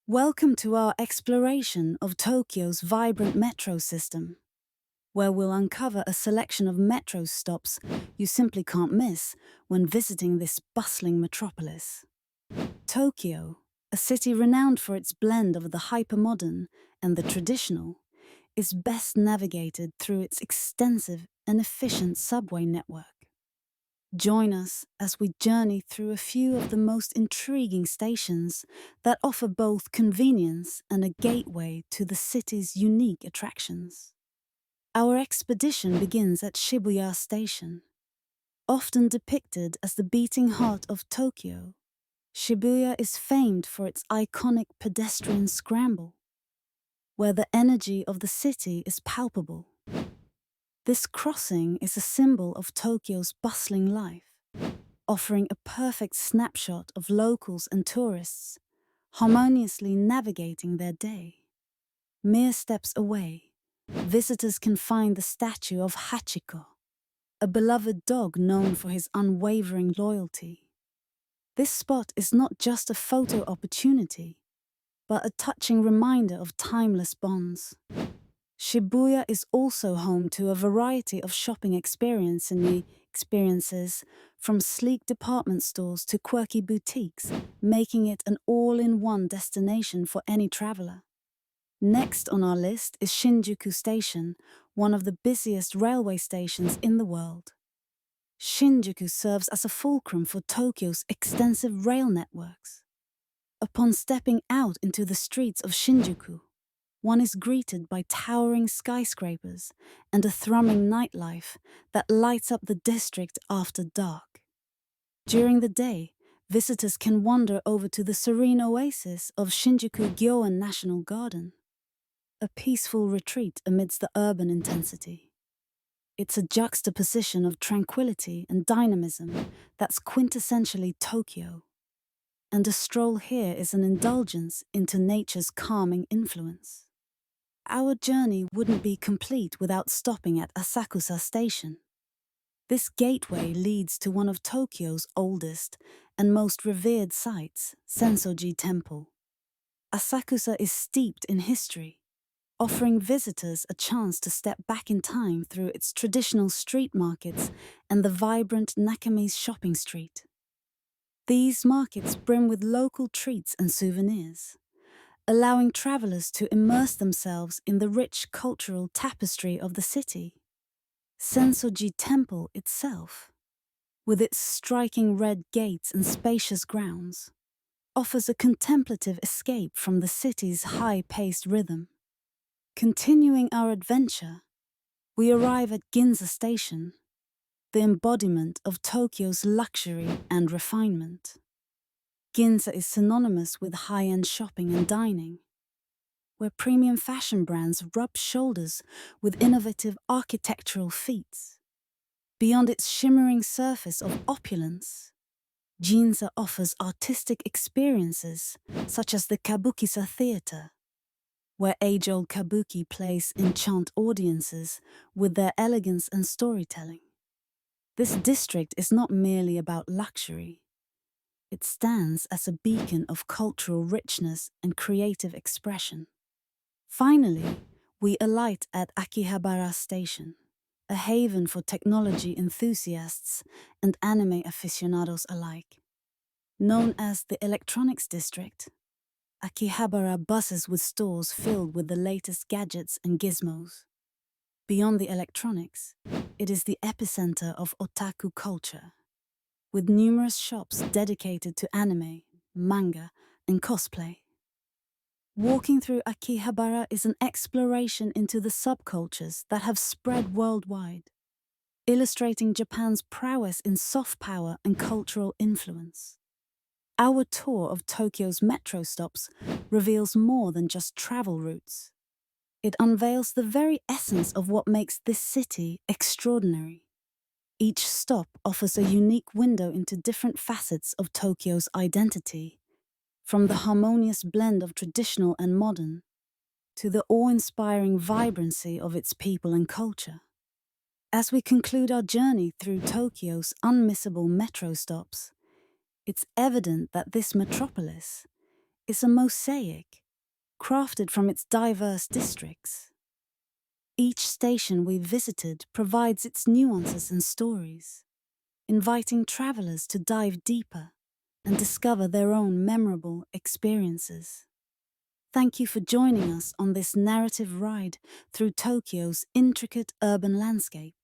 Welcome to our exploration of Tokyo's vibrant metro system, where we'll uncover a selection of metro stops you simply can't miss when visiting this bustling metropolis. Tokyo, a city renowned for its blend of the hypermodern and the traditional, is best navigated through its extensive and efficient subway network. Join us as we journey through a few of the most intriguing stations that offer both convenience and a gateway to the city's unique attractions. Our expedition begins at Shibuya Station. Often depicted as the beating heart of Tokyo, Shibuya is famed for its iconic pedestrian scramble, where the energy of the city is palpable. This crossing is a symbol of Tokyo's bustling life, offering a perfect snapshot of locals and tourists harmoniously navigating their day. Mere steps away, visitors can find the statue of Hachiko, a beloved dog known for his unwavering loyalty. This spot is not just a photo opportunity, but a touching reminder of timeless bonds. Shibuya is also home to a variety of shopping experiences, from sleek department stores to quirky boutiques, making it an all-in-one destination for any traveler. Next on our list is Shinjuku Station, one of the busiest railway stations in the world. Shinjuku serves as a fulcrum for Tokyo's extensive rail networks. Upon stepping out into the streets of Shinjuku, one is greeted by towering skyscrapers and a thrumming nightlife that lights up the district after dark. During the day, visitors can wander over to the serene oasis of Shinjuku Gyoen National Garden, a peaceful retreat amidst the urban intensity. It's a juxtaposition of tranquility and dynamism that's quintessentially Tokyo, and a stroll here is an indulgence into nature's calming influence. Our journey wouldn't be complete without stopping at Asakusa Station. This gateway leads to one of Tokyo's oldest and most revered sites, Sensoji Temple. Asakusa is steeped in history, offering visitors a chance to step back in time through its traditional street markets and the vibrant Nakami's shopping street. These markets brim with local treats and souvenirs, allowing travelers to immerse themselves in the rich cultural tapestry of the city. Sensoji Temple itself, with its striking red gates and spacious grounds, offers a contemplative escape from the city's high-paced rhythm. Continuing our adventure, we arrive at Ginza Station, the embodiment of Tokyo's luxury and refinement. Ginza is synonymous with high-end shopping and dining, where premium fashion brands rub shoulders with innovative architectural feats. Beyond its shimmering surface of opulence, Ginza offers artistic experiences such as the Kabukisa Theatre, where age-old kabuki plays enchant audiences with their elegance and storytelling. This district is not merely about luxury. It stands as a beacon of cultural richness and creative expression. Finally, we alight at Akihabara Station, a haven for technology enthusiasts and anime aficionados alike. Known as the Electronics District, Akihabara buzzes with stores filled with the latest gadgets and gizmos. Beyond the electronics, it is the epicenter of otaku culture, with numerous shops dedicated to anime, manga, and cosplay. Walking through Akihabara is an exploration into the subcultures that have spread worldwide, illustrating Japan's prowess in soft power and cultural influence. Our tour of Tokyo's metro stops reveals more than just travel routes. It unveils the very essence of what makes this city extraordinary. Each stop offers a unique window into different facets of Tokyo's identity, from the harmonious blend of traditional and modern to the awe-inspiring vibrancy of its people and culture. As we conclude our journey through Tokyo's unmissable metro stops, it's evident that this metropolis is a mosaic, crafted from its diverse districts. Each station we visited provides its nuances and stories, inviting travelers to dive deeper and discover their own memorable experiences. Thank you for joining us on this narrative ride through Tokyo's intricate urban landscape.